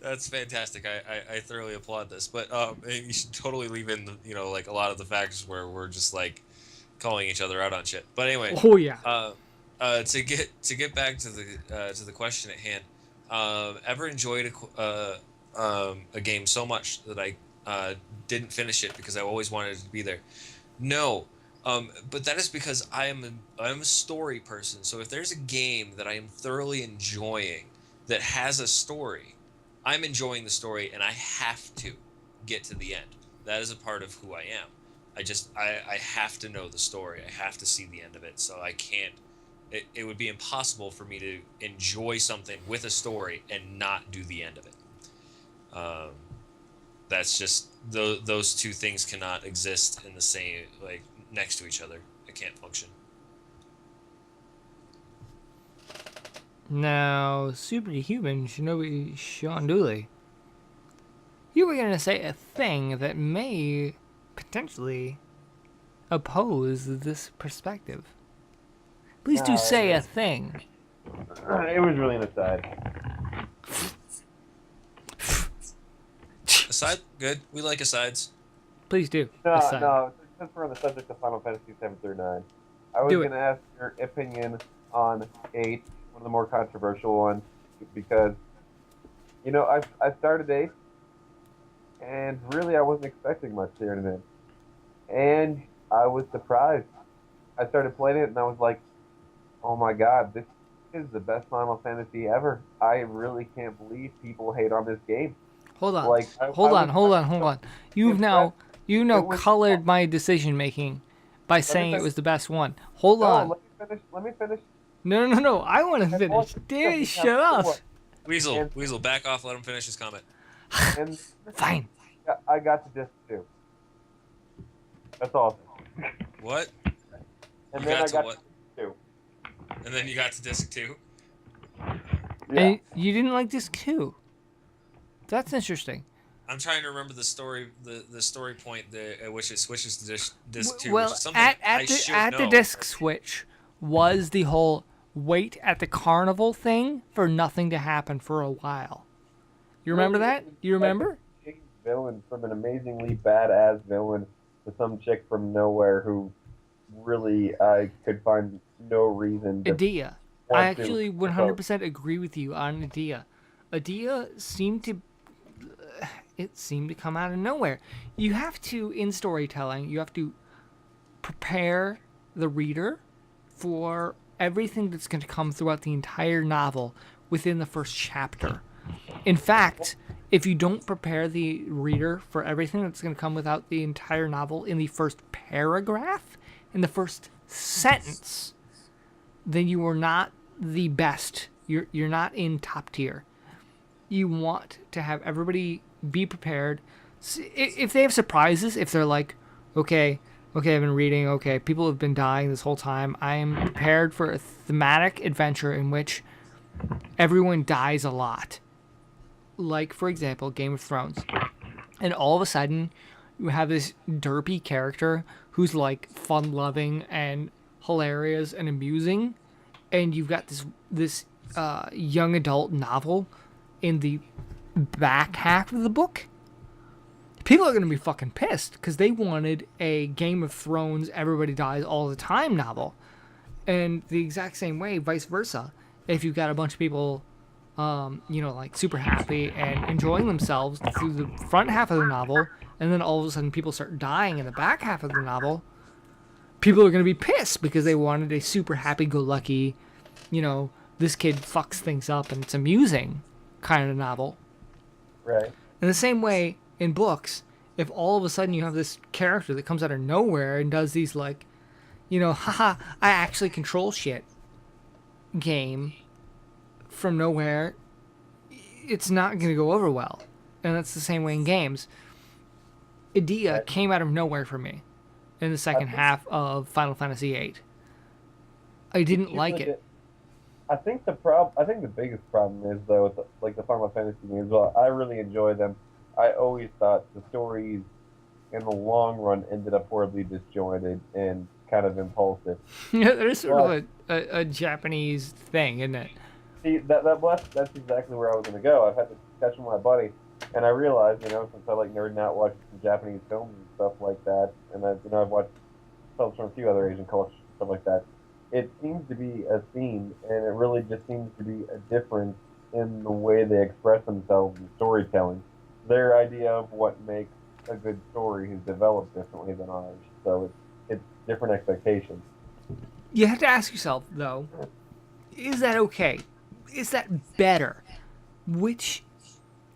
That's fantastic. I thoroughly applaud this. But you should totally leave in like a lot of the factors where we're just like calling each other out on shit. But anyway, Oh yeah. uh, to get back to the question at hand, ever enjoyed a game so much that I didn't finish it because I always wanted it to be there? No. But that is because I'm a story person. So if there's a game that I am thoroughly enjoying that has a story, I'm enjoying the story and I have to get to the end. That is a part of who I am. I have to know the story. I have to see the end of it. So I can't it would be impossible for me to enjoy something with a story and not do the end of it. Um, that's just those two things cannot exist in the same like next to each other. It can't function. Now, superhuman Shinobi Sean Dooley. You were gonna say a thing that may potentially oppose this perspective. Please do No, say a thing. it was really an aside. Aside, good. We like asides. Please do. No, Aside. no. Since we're on the subject of Final Fantasy 7 through 9, I was Do it. gonna ask your opinion on 8, one of the more controversial ones, because I started 8, and really I wasn't expecting much here in it, and I was surprised. I started playing it, and I was like, "Oh my god, this is the best Final Fantasy ever." I really can't believe people hate on this game. Hold on. Like I Hold on. was Hold on. Hold on. You've impressed. now you It now was. colored my decision making by Let me saying it finish. was the best one. Hold No, on. let me finish. Let me finish. No, no, no, no. I want to And all finish. the Dude, because shut it up. was. Weasel, And Weasel, back off. Let him finish his comment. and Fine. I got to disc two. That's all. What? And You then got I to got what? to two. And then you got to disc two. Yeah. And you didn't like this too. That's interesting. I'm trying to remember the story point at which it switches to disc two, which Well, is something at I at the should at the know. disc switch was the whole wait at the carnival thing for nothing to happen for a while. You remember Really, it that? was You like a remember? changed villain from an amazingly badass villain to some chick from nowhere who really I could find no reason to Adia. I want to actually oppose. 100% agree with you on Adia. Adia seemed to come out of nowhere. You have to in storytelling, you have to prepare the reader for everything that's going to come throughout the entire novel within the first chapter. In fact, if you don't prepare the reader for everything that's going to come without the entire novel in the first paragraph, in the first sentence, then you are not the best. You're not in top tier. You want to have everybody be prepared. If they have surprises, if they're like, okay, okay, I've been reading, okay, people have been dying this whole time. I am prepared for a thematic adventure in which everyone dies a lot. Like, for example, Game of Thrones. And all of a sudden, you have this derpy character who's like fun loving and hilarious and amusing. And you've got this young adult novel in the back half of the book. People are going to be fucking pissed because they wanted a Game of Thrones, everybody dies all the time novel. And the exact same way, vice versa. If you've got a bunch of people, like super happy and enjoying themselves through the front half of the novel, and then all of a sudden people start dying in the back half of the novel, people are going to be pissed because they wanted a super happy go lucky, this kid fucks things up and it's amusing kind of novel. Right. In the same way, in books, if all of a sudden you have this character that comes out of nowhere and does these like, haha, I actually control shit game from nowhere, it's not going to go over well. And that's the same way in games. Idea Right. came out of nowhere for me in the I second think half of Final Fantasy VIII. I it didn't like usually it. get. I think the problem. I think the biggest problem is though, with like the Final Fantasy games. Well, I really enjoy them. I always thought the stories in the long run ended up horribly disjointed and kind of impulsive. There's sort of But a Japanese thing, isn't it? See, that's exactly where I was going to go. I've had to catch with my buddy, and I realized, since I like nerding out watching some Japanese films and stuff like that, and I've watched films from a few other Asian cultures and stuff like that. It seems to be a theme, and it really just seems to be a difference in the way they express themselves in storytelling. Their idea of what makes a good story is developed differently than ours, so it's different expectations. You have to ask yourself, though, is that okay? Is that better? Which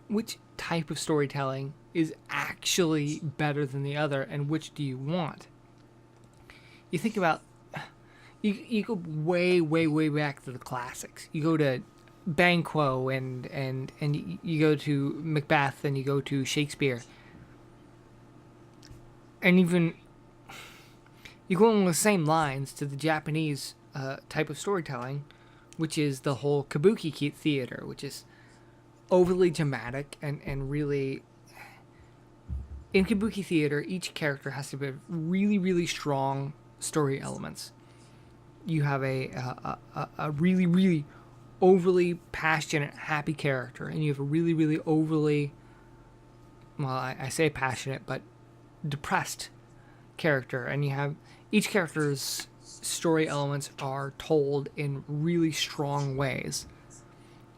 which type of storytelling is actually better than the other, and which do you want? You think about you go way back to the classics. You go to Banquo and you go to Macbeth and you go to Shakespeare, and even you go along the same lines to the Japanese type of storytelling, which is the whole kabuki theater, which is overly dramatic and really. In kabuki theater, each character has to be really strong story elements. You have a really overly passionate, happy character, and you have a really overly, well, I say passionate, but depressed character, and you have each character's story elements are told in really strong ways.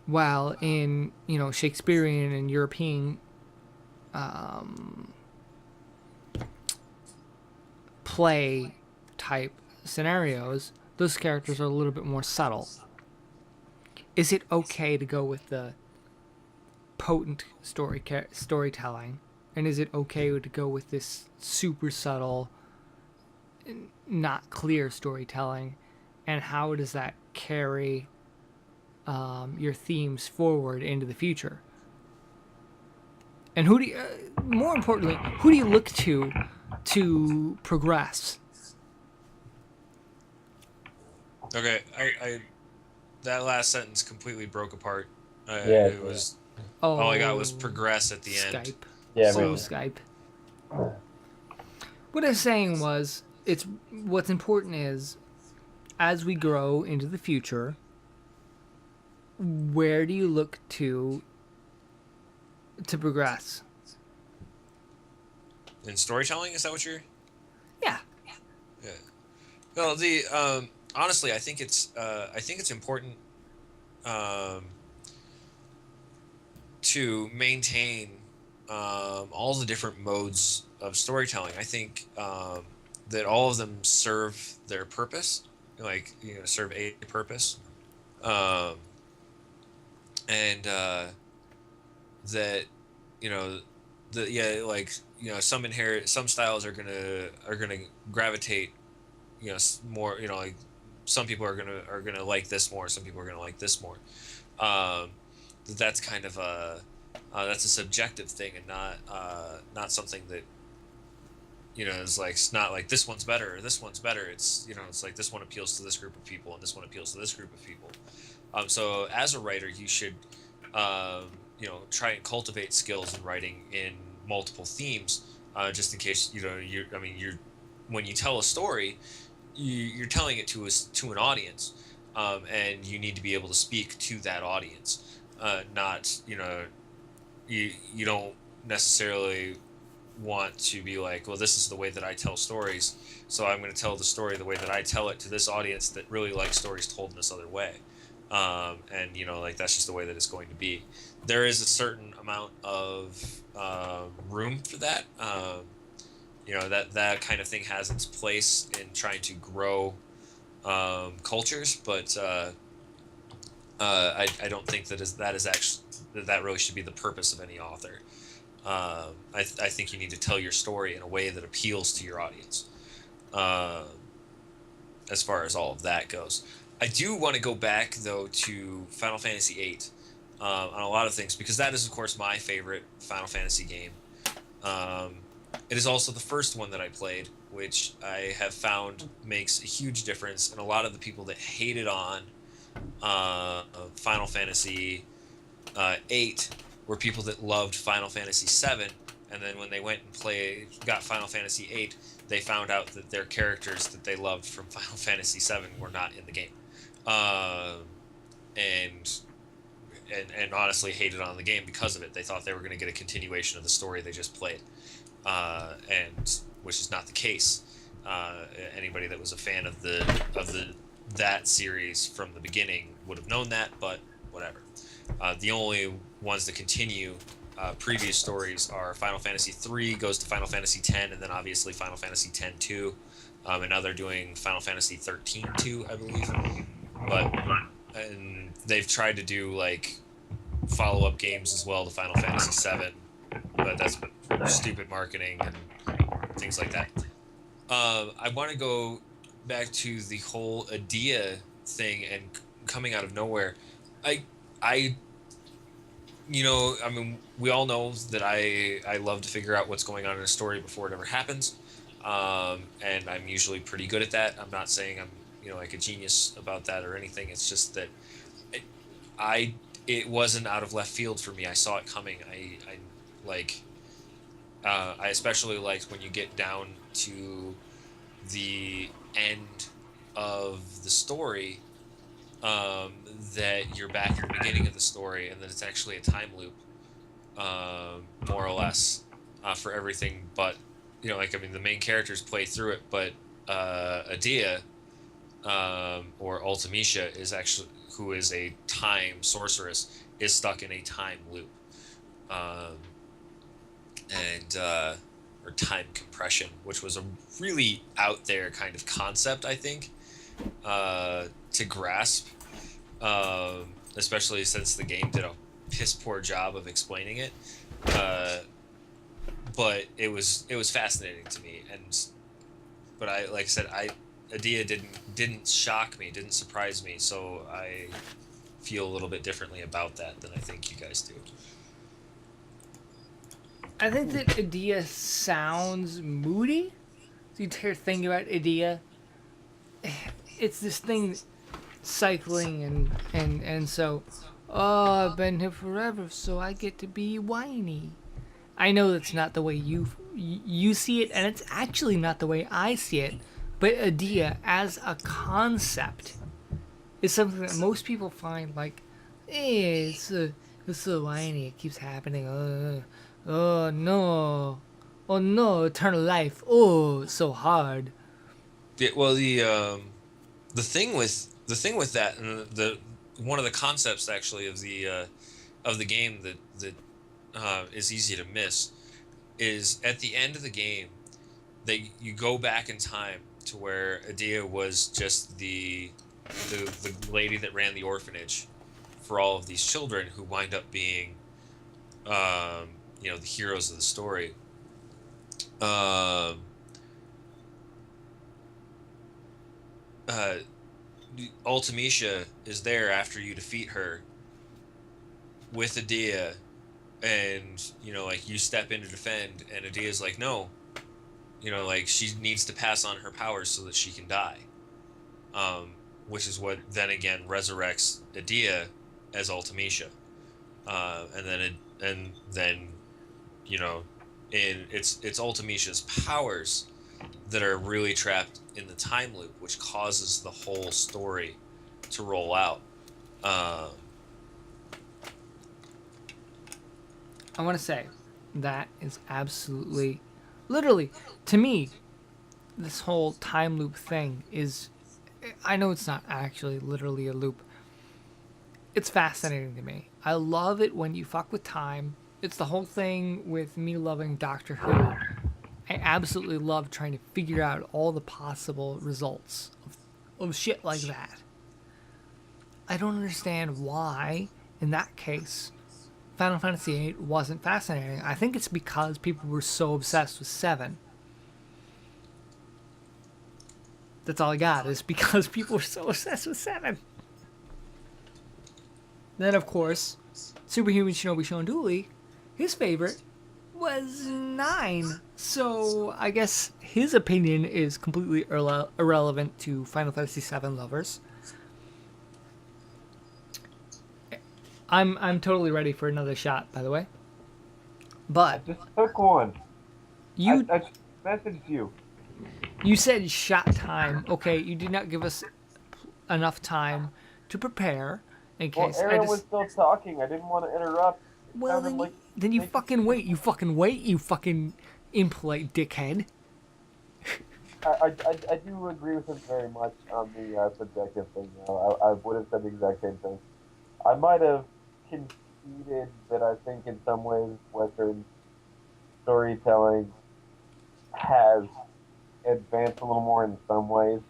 While in Shakespearean and European play type scenarios, those characters are a little bit more subtle. Is it okay to go with the potent storytelling, and is it okay to go with this super subtle, not clear storytelling, and how does that carry your themes forward into the future? And who do you, more importantly, who do you look to progress? Okay, I that last sentence completely broke apart. Yeah, It was Oh, all I got was progress at the Skype. end. Yeah, So me too. Skype. What I was saying was, it's what's important is, as we grow into the future, where do you look to progress? In storytelling, is that what you're? Yeah. Yeah. Well, the honestly, I think it's important um, to maintain all the different modes of storytelling. I think that all of them serve their purpose, like serve a purpose, um, and that you know the yeah like some styles are gonna gravitate more like some people are gonna like this more, some people are gonna like this more. um that's kind of a that's a subjective thing, and not something that is like, it's not like this one's better or this one's better. It's like this one appeals to this group of people and this one appeals to this group of people. So as a writer, you should try and cultivate skills in writing in multiple themes, just in case you're when you tell a story, you're telling it to an audience, and you need to be able to speak to that audience. Not you don't necessarily want to be like, well, this is the way that I tell stories, so I'm going to tell the story the way that I tell it to this audience that really likes stories told in this other way. And like that's just the way that it's going to be. There is a certain amount of room for that. That kind of thing has its place in trying to grow cultures, but I don't think that really should be the purpose of any author. I think you need to tell your story in a way that appeals to your audience. As far as all of that goes, I do want to go back though to Final Fantasy VIII on a lot of things, because that is of course my favorite Final Fantasy game. It is also the first one that I played, which I have found makes a huge difference. And a lot of the people that hated on Final Fantasy VIII were people that loved Final Fantasy VII, and then when they went and got Final Fantasy VIII, they found out that their characters that they loved from Final Fantasy VII were not in the game. and and honestly hated on the game because of it. They thought they were going to get a continuation of the story they just played, and which is not the case. Anybody that was a fan of the that series from the beginning would have known that, but whatever. The only ones that continue previous stories are Final Fantasy 3 goes to Final Fantasy 10, and then obviously Final Fantasy 10 2, and now they're doing Final Fantasy 13 2, I believe. But and they've tried to do like follow-up games as well to Final Fantasy 7, but that's stupid marketing and things like that. I want to go back to the whole Adia thing and coming out of nowhere. I I mean, we all know that I love to figure out what's going on in a story before it ever happens, and I'm usually pretty good at that. I'm not saying I'm like a genius about that or anything. It's just that it, it wasn't out of left field for me. I saw it coming. I like I especially liked when you get down to the end of the story, that you're back at the beginning of the story, and that it's actually a time loop, more or less, for everything. But like I mean, the main characters play through it, but Adia, or Ultimecia, is actually who is a time sorceress, is stuck in a time loop, and or time compression, which was a really out there kind of concept, I think, to grasp, especially since the game did a piss poor job of explaining it. But it was fascinating to me, but like I said, Adia didn't shock me, didn't surprise me, so I feel a little bit differently about that than I think you guys do. I think that Adia sounds moody. The entire thing about Adia, it's this thing cycling and so, oh, I've been here forever, so I get to be whiny. I know that's not the way you see it, and it's actually not the way I see it. But Adia as a concept is something that most people find like, it's so whiny. It keeps happening. Oh no, oh no, eternal life. Oh, so hard. Yeah, well, the thing with that, and the one of the concepts actually of the game that is easy to miss, is at the end of the game, you go back in time to where Adia was just the lady that ran the orphanage for all of these children who wind up being the heroes of the story. Ultimecia is there after you defeat her with Adia, and like you step in to defend, and Adia's like, no, like she needs to pass on her powers so that she can die, which is what then again resurrects Adia as Ultimecia, and then it's Ultimecia's powers that are really trapped in the time loop, which causes the whole story to roll out. I want to say that is absolutely, literally, to me, this whole time loop thing is, I know it's not actually literally a loop. It's fascinating to me. I love it when you fuck with time. It's the whole thing with me loving Doctor Who. I absolutely love trying to figure out all the possible results of shit like that. I don't understand why, in that case, Final Fantasy VIII wasn't fascinating. I think it's because people were so obsessed with 7. That's all I got, is because people were so obsessed with 7. Then, of course, Superhuman Shinobi Shonduli, his favorite, was 9. So I guess his opinion is completely irrelevant to Final Fantasy VII lovers. I'm totally ready for another shot, by the way. But I just took one. you I just messaged you. you said shot time. Okay, you did not give us enough time to prepare, In Well, case I Aaron just was still talking. I didn't want to interrupt. It well sounded like then you making- fucking wait. You fucking wait. You fucking impolite dickhead. I do agree with him very much on the subjective thing. I would have said the exact same thing. I might have conceded that I think in some ways Western storytelling has advanced a little more in some ways,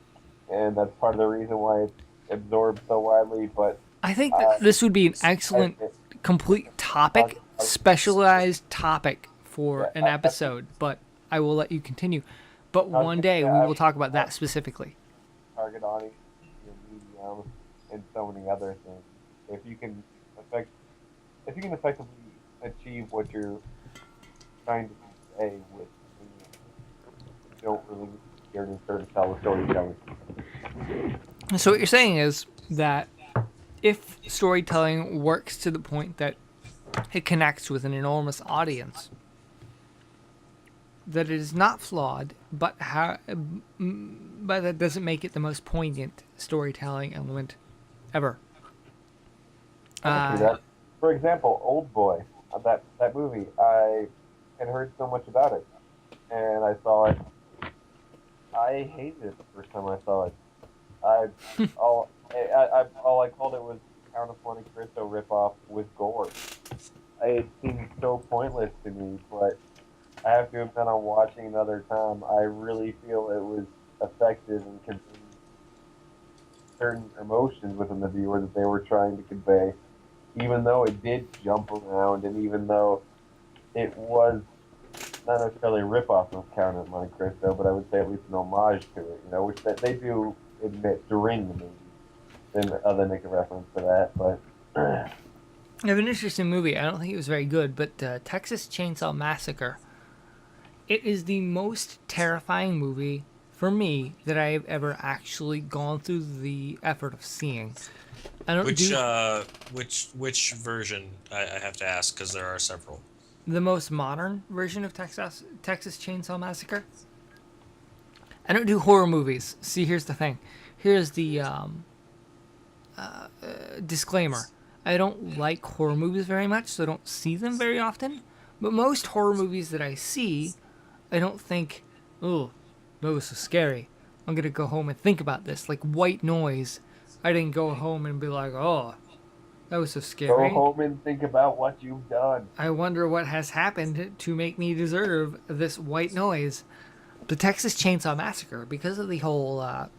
and that's part of the reason why it's absorbed so widely. But I think that this would be an excellent, complete topic, specialized topic for an episode. But I will let you continue. But one day we will talk about that specifically. target audience, your medium, and so many other things. If you can effectively achieve what you're trying to say with medium, you don't really care to sort of tell a storytelling. So what you're saying is that if storytelling works to the point that it connects with an enormous audience, that it is not flawed, but that doesn't make it the most poignant storytelling element ever. I can see that. For example, Old Boy, that movie, I had heard so much about it, and I saw it. I hated it the first time I saw it. All I called it was Count of Monte Cristo ripoff with gore. It seemed so pointless to me, but I have to admit, on watching another time, I really feel it was effective in conveying certain emotions within the viewer that they were trying to convey, even though it did jump around, and even though it was not necessarily a ripoff of Count of Monte Cristo, but I would say at least an homage to it, which that they do admit during the movie. Then they make a reference to that, but I have an interesting movie. I don't think it was very good, but Texas Chainsaw Massacre. It is the most terrifying movie for me that I have ever actually gone through the effort of seeing. I don't Which version? I have to ask because there are several. The most modern version of Texas Chainsaw Massacre. I don't do horror movies. See, here's the thing. Here's the disclaimer. I don't like horror movies very much, so I don't see them very often. But most horror movies that I see, I don't think, oh, that was so scary. I'm going to go home and think about this. Like White Noise. I didn't go home and be like, oh, that was so scary. Go home and think about what you've done. I wonder what has happened to make me deserve this white noise. The Texas Chainsaw Massacre, because of the whole... at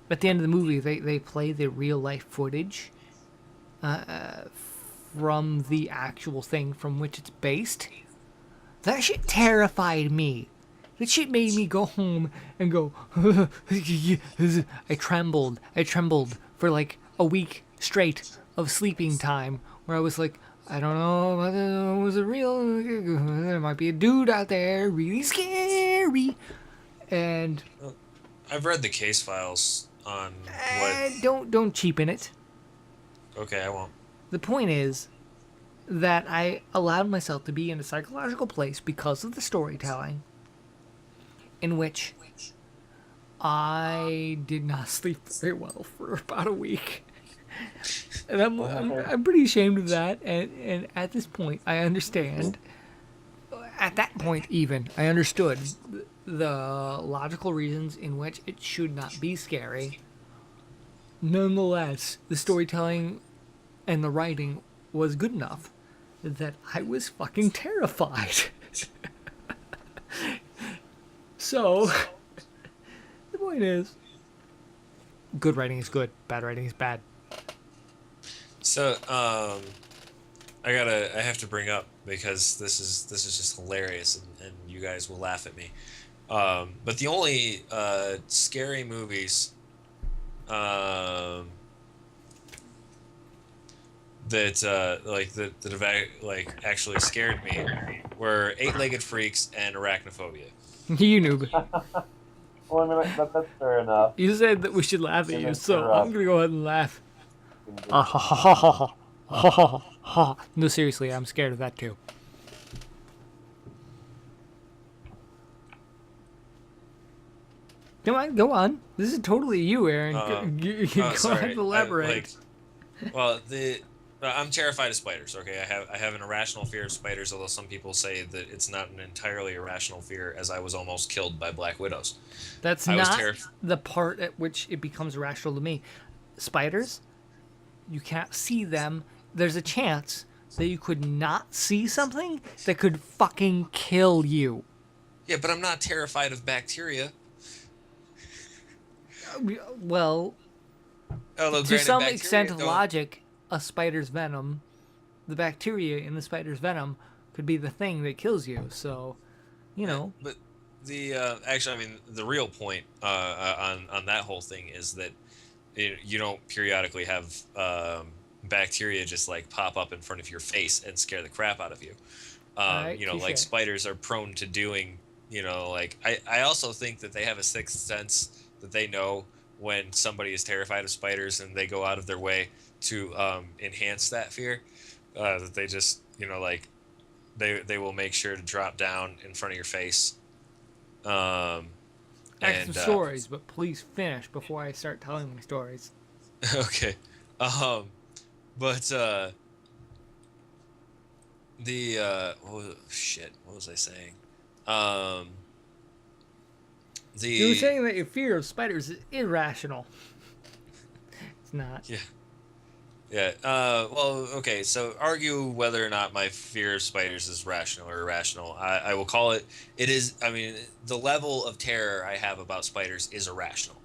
the end of the movie, they play the real-life footage from the actual thing from which it's based. That shit terrified me. That shit made me go home and go... I trembled for like a week straight of sleeping time, where I was like, I don't know whether it was a real... There might be a dude out there, really scary. And... I've read the case files on what... Don't cheapen it. Okay, I won't. The point is that I allowed myself to be in a psychological place because of the storytelling, in which I did not sleep very well for about a week. And I'm pretty ashamed of that. And at this point, I understand. At that point, even, I understood the logical reasons in which it should not be scary. Nonetheless, the storytelling and the writing was good enough that I was fucking terrified. So, the point is, good writing is good, bad writing is bad. So, I have to bring up, because this is just hilarious, and you guys will laugh at me. But the only scary movies that have actually scared me were Eight-Legged Freaks and Arachnophobia. You noob. Well, I mean, that's fair enough. You said that we should laugh at you, so I'm gonna go ahead and laugh. No, seriously, I'm scared of that too. Go on. This is totally you, Aaron. Go sorry. ahead and elaborate. Well, I'm terrified of spiders. Okay, I have an irrational fear of spiders. Although some people say that it's not an entirely irrational fear, as I was almost killed by black widows. That's I was not terrified. the part at which it becomes rational to me. Spiders, you can't see them. There's a chance that you could not see something that could fucking kill you. Yeah, but I'm not terrified of bacteria. Well, Although, to granted, some extent bacteria of don't. logic, a spider's venom, the bacteria in the spider's venom could be the thing that kills you. So, you know, But the actually, I mean, the real point on that whole thing is that you don't periodically have bacteria just like pop up in front of your face and scare the crap out of you. all right, Like touche. spiders are prone to doing. Like I also think that they have a sixth sense that they know when somebody is terrified of spiders and they go out of their way to enhance that fear. That they just like they will make sure to drop down in front of your face. Um, Extra and stories, but please finish before I start telling my stories. okay, um, but the shit, what was I saying? Um, You were the saying that your fear of spiders is irrational. It's not. yeah. Yeah. Well, okay. So argue whether or not my fear of spiders is rational or irrational. I will call it. It is. I mean, the level of terror I have about spiders is irrational.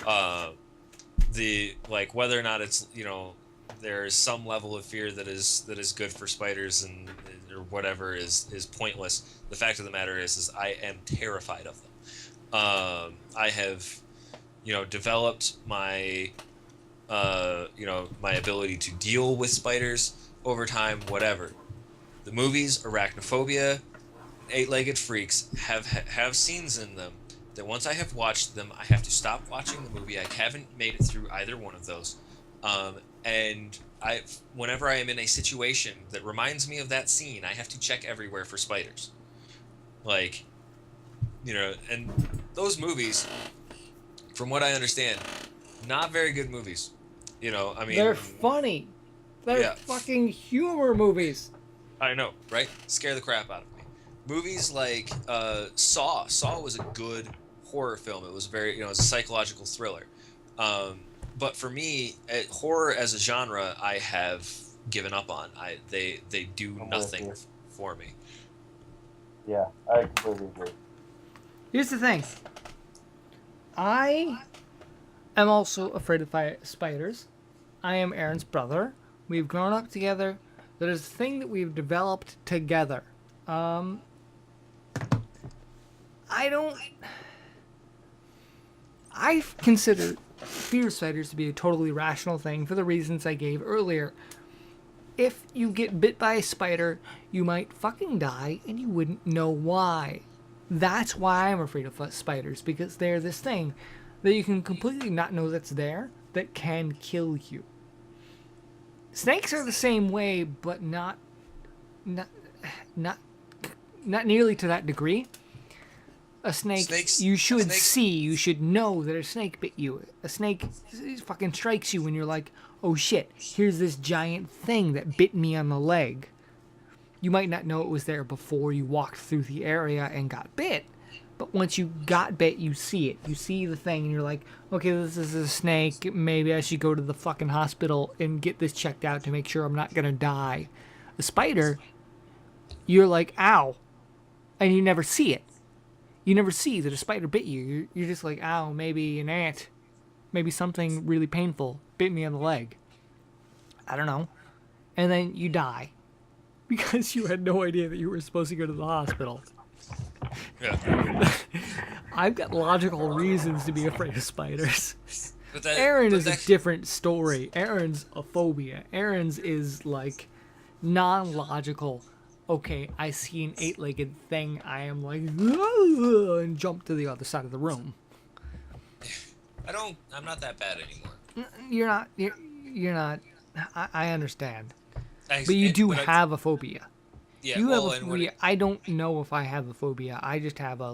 Uh, the like whether or not it's there is some level of fear that is good for spiders and or whatever is pointless. The fact of the matter is I am terrified of them. I have developed my ability to deal with spiders over time, whatever. The movies, Arachnophobia, Eight-Legged Freaks have scenes in them that once I have watched them, I have to stop watching the movie. I haven't made it through either one of those, and whenever I am in a situation that reminds me of that scene, I have to check everywhere for spiders. Like, and those movies, from what I understand, not very good movies. I mean, They're funny. They're Yeah. fucking humor movies. I know, right? Scare the crap out of me. Movies like Saw. Saw was a good horror film. It was very, it was a psychological thriller. But for me, horror as a genre, I have given up on. They do I'm with nothing you. for me. Yeah, I completely agree. Here's the thing. I am also afraid of spiders. I am Aaron's brother. We've grown up together. That is a thing that we've developed together. I don't. I consider fear of spiders to be a totally rational thing for the reasons I gave earlier. If you get bit by a spider, you might fucking die and you wouldn't know why. That's why I'm afraid of spiders, because they're this thing that you can completely not know that's there that can kill you. Snakes are the same way, but not not not not nearly to that degree. A snake, Snakes. you should Snakes. see, you should know that a snake bit you. A snake fucking strikes you when you're like, oh shit, here's this giant thing that bit me on the leg. You might not know it was there before you walked through the area and got bit, but once you got bit, you see it. You see the thing and you're like, okay, this is a snake. Maybe I should go to the fucking hospital and get this checked out to make sure I'm not gonna die. A spider, you're like, ow, and you never see it. You never see that a spider bit you. You're just like, ow, maybe an ant. Maybe something really painful bit me on the leg. I don't know. And then you die. Because you had no idea that you were supposed to go to the hospital. Yeah. I've got logical reasons to be afraid of spiders. But that, Aaron but is that, a different story. Aaron's a phobia. Aaron's is like non-logical. Okay, I see an eight-legged thing. I am like, "Ugh," and jump to the other side of the room. I'm not that bad anymore. You're not. You're not. I understand, I, but you and- do but I- have a phobia. Yeah. You well, have a and when phobia. I don't know if I have a phobia. I just have a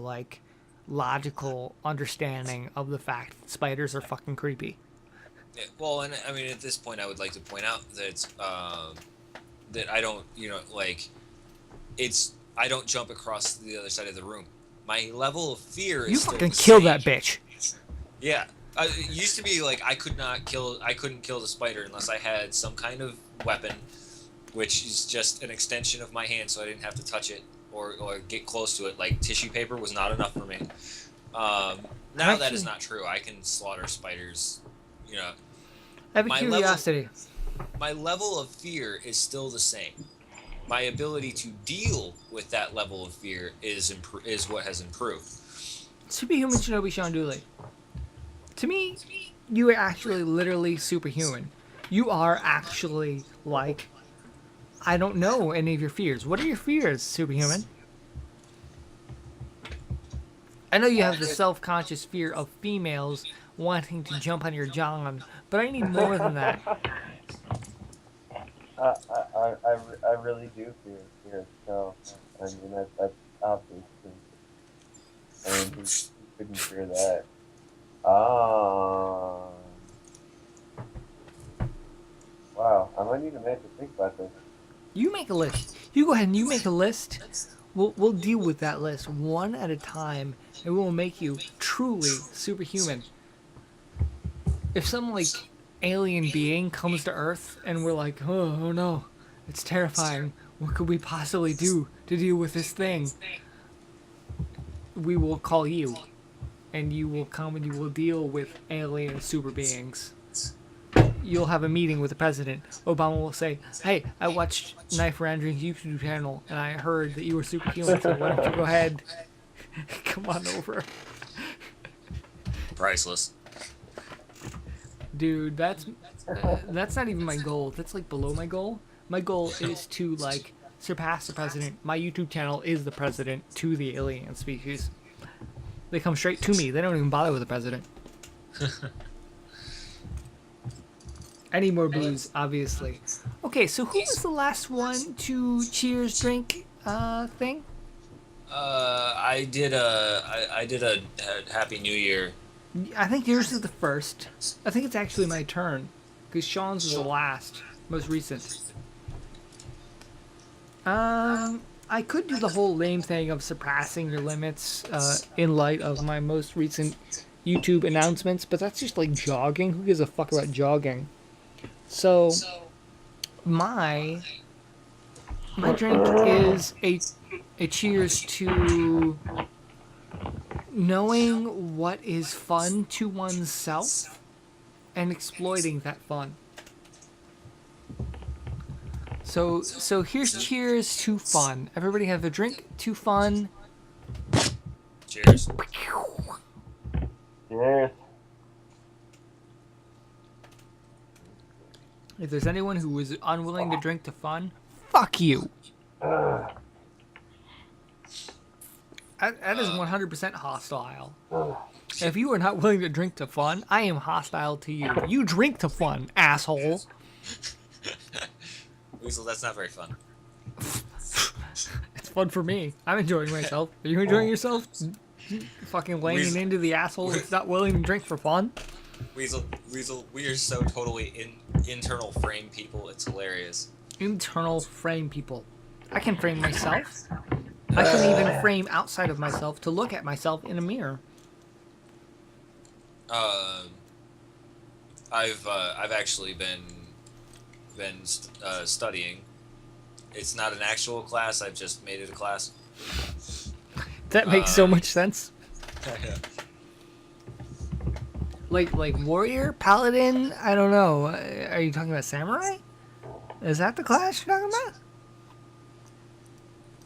logical understanding of the fact that spiders are fucking creepy. Yeah, well, and I mean, at this point, I would like to point out that that I don't, like I don't jump across the other side of the room. My level of fear You is still fucking the kill same. that bitch. Yeah, it used to be like I couldn't kill the spider unless I had some kind of weapon, which is just an extension of my hand, so I didn't have to touch it or get close to it. Like tissue paper was not enough for me. Now that is not true. I can slaughter spiders. You know, I have a my curiosity. my level of fear is still the same. My ability to deal with that level of fear is what has improved. Superhuman Shinobi Sean Dooley. To me, you are actually literally superhuman. You are actually like, I don't know any of your fears. What are your fears, superhuman? I know you have the self-conscious fear of females wanting to jump on your john, but I need more than that. I really do fear so. I mean, that's obvious. I mean, who couldn't fear that? Um, wow, I might need a minute to think about this. You make a list. You go ahead and you make a list. We'll deal with that list one at a time, and we will make you truly superhuman. If some like alien being comes to Earth and we're like, oh no, it's terrifying. What could we possibly do to deal with this thing? We will call you, and you will come and you will deal with alien super beings. You'll have a meeting with the president. Obama will say, hey, I watched Knife Rangering's YouTube channel, and I heard that you were superhuman, so why don't you go ahead? Come on over. Priceless. Dude, that's not even my goal. That's like below my goal. My goal is to like surpass the president. My YouTube channel is the president to the alien species. They come straight to me. They don't even bother with the president. I need more booze, obviously. Okay, so who was the last one to cheers drink thing? I did a Happy New Year. I think yours is the first. I think it's actually my turn, because Sean's was the last, most recent. I could do the whole lame thing of surpassing your limits in light of my most recent YouTube announcements, but that's just like jogging. Who gives a fuck about jogging? So, my drink is a cheers to knowing what is fun to oneself and exploiting that fun. So here's cheers to fun. Everybody have a drink to fun. Cheers. Cheers. If there's anyone who is unwilling to drink to fun, fuck you. That is 100% hostile. If you are not willing to drink to fun, I am hostile to you. You drink to fun, asshole. Weasel, that's not very fun. It's fun for me. I'm enjoying myself. Are you enjoying yourself? Fucking laying Weasel. into the asshole who's not willing to drink for fun? Weasel, we are so totally internal frame people. It's hilarious. Internal frame people. I can frame myself. I can even frame outside of myself to look at myself in a mirror. I've actually been studying. It's not an actual class. I've just made it a class. That makes so much sense. Like warrior, paladin. I don't know. Are you talking about samurai? Is that the class you're talking about?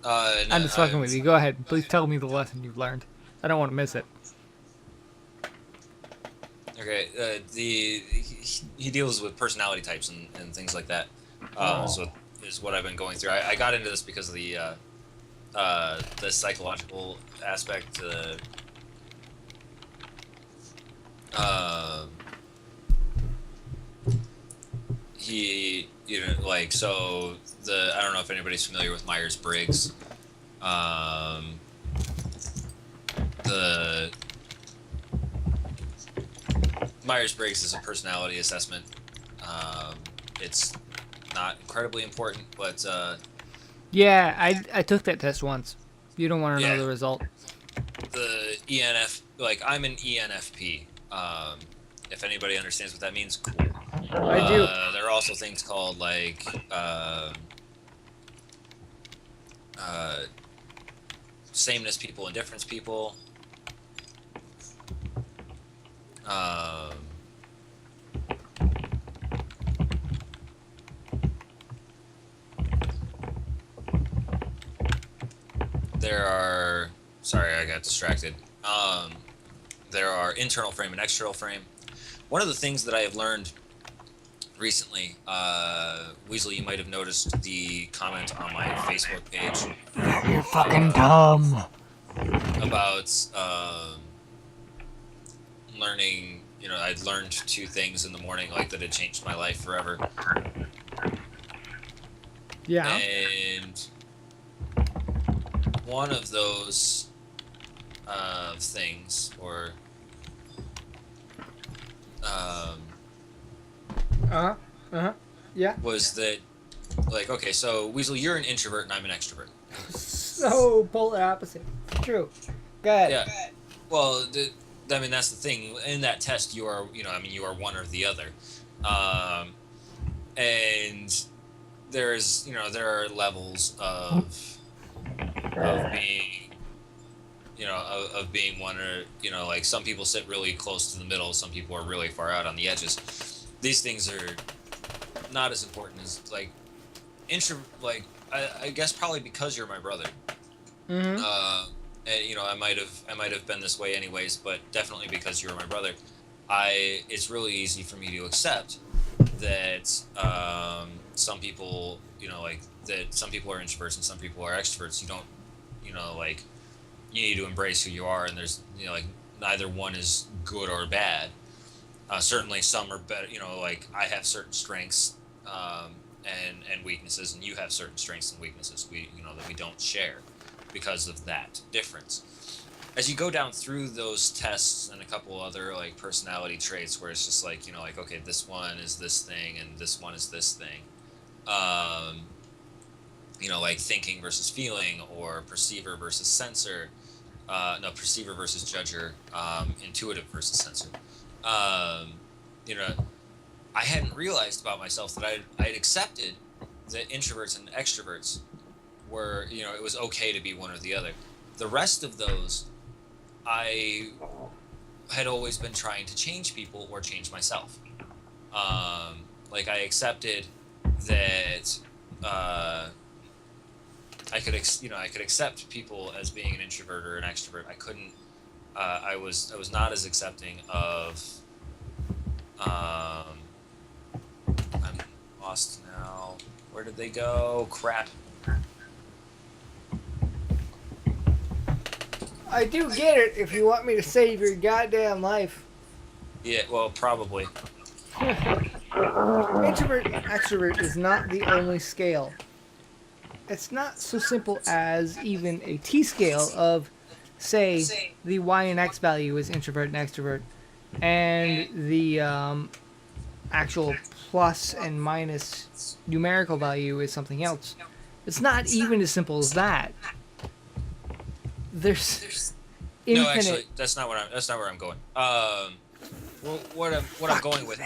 No, I'm just fucking with you. Go ahead. Please tell me the lesson you've learned. I don't want to miss it. Okay. He deals with personality types and things like that. So is what I've been going through. I got into this because of the psychological aspect. He, like, so I don't know if anybody's familiar with Myers-Briggs. Myers-Briggs is a personality assessment. It's not incredibly important, but Yeah, I took that test once. You don't want to know Yeah. the result. the ENF, like I'm an ENFP. If anybody understands what that means, cool. I do. There are also things called like sameness people and difference people. Um, there are. Sorry, I got distracted. There are internal frame and external frame. One of the things that I have learned recently, Weasel, you might have noticed the comment on my Facebook page You're fucking dumb. about learning. You know, I'd learned 2 things in the morning, like that had changed my life forever. Yeah. And one of those things, or Yeah. was that, like, okay, so Weasel, you're an introvert and I'm an extrovert. So polar opposite. True. Go ahead. Yeah. Well, I mean, that's the thing. In that test, you are, you know, I mean, you are one or the other. And there's, you know, there are levels of being, you know, of being one, or, you know, like some people sit really close to the middle, some people are really far out on the edges. These things are not as important as, like, I guess probably because you're my brother. Mm-hmm. And you know, I might have been this way anyways, but definitely because you're my brother, it's really easy for me to accept that some people, you know, like that some people are introverts and some people are extroverts. You don't, you know, like you need to embrace who you are, and there's, you know, like neither one is good or bad. Certainly, some are better. You know, like I have certain strengths and weaknesses, and you have certain strengths and weaknesses that we don't share because of that difference. As you go down through those tests and a couple other like personality traits where it's just like, you know, like, okay, this one is this thing and this one is this thing. You know, like thinking versus feeling, or perceiver versus sensor. Perceiver versus judger, intuitive versus sensor. You know, I hadn't realized about myself that I'd accepted that introverts and extroverts were, you know, it was okay to be one or the other. The rest of those, I had always been trying to change people or change myself. Like I accepted that I could accept people as being an introvert or an extrovert. I couldn't. I was not as accepting of. I'm lost now. Where did they go? Crap. I do get it if you want me to save your goddamn life. Yeah, well, probably. Introvert and extrovert is not the only scale. It's not so simple as even a T-scale of, say, the Y and X value is introvert and extrovert, and the actual plus and minus numerical value is something else. It's not even as simple as that. There's infinite. No, actually, that's not where I'm going. Well, what I'm going with